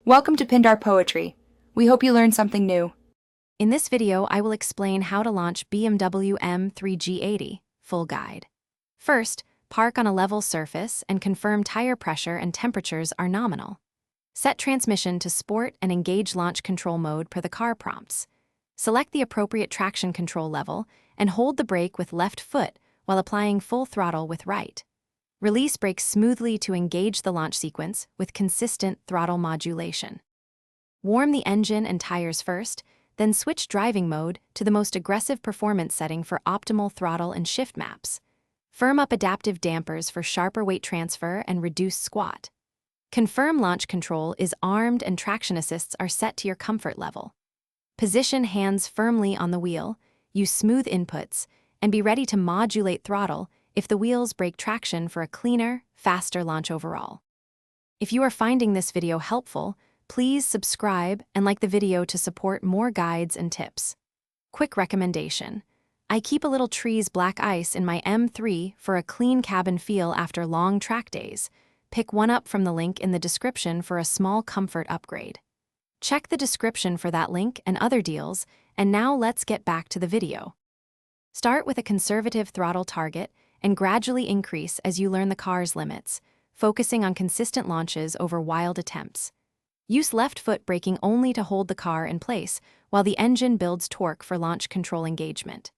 Welcome to Pindar Poetry. We hope you learned something new. In this video, I will explain how to launch BMW M3 G80, full guide. First, park on a level surface and confirm tire pressure and temperatures are nominal. Set transmission to sport and engage launch control mode per the car prompts. Select the appropriate traction control level and hold the brake with left foot while applying full throttle with right. Release brakes smoothly to engage the launch sequence with consistent throttle modulation. Warm the engine and tires first, then switch driving mode to the most aggressive performance setting for optimal throttle and shift maps. Firm up adaptive dampers for sharper weight transfer and reduced squat. Confirm launch control is armed and traction assists are set to your comfort level. Position hands firmly on the wheel, use smooth inputs, and be ready to modulate throttle if the wheels break traction for a cleaner, faster launch overall. If you are finding this video helpful, please subscribe and like the video to support more guides and tips. Quick recommendation: I keep a little Trees black ice in my M3 for a clean cabin feel after long track days. Pick one up from the link in the description for a small comfort upgrade. Check the description for that link and other deals, and now let's get back to the video. Start with a conservative throttle target and gradually increase as you learn the car's limits, focusing on consistent launches over wild attempts. Use left foot braking only to hold the car in place while the engine builds torque for launch control engagement.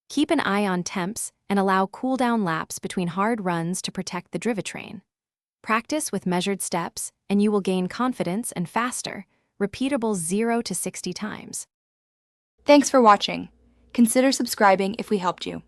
Keep an eye on temps and allow cool-down laps between hard runs to protect the drivetrain. Practice with measured steps, and you will gain confidence and faster, repeatable 0 to 60 times. Thanks for watching. Consider subscribing if we helped you.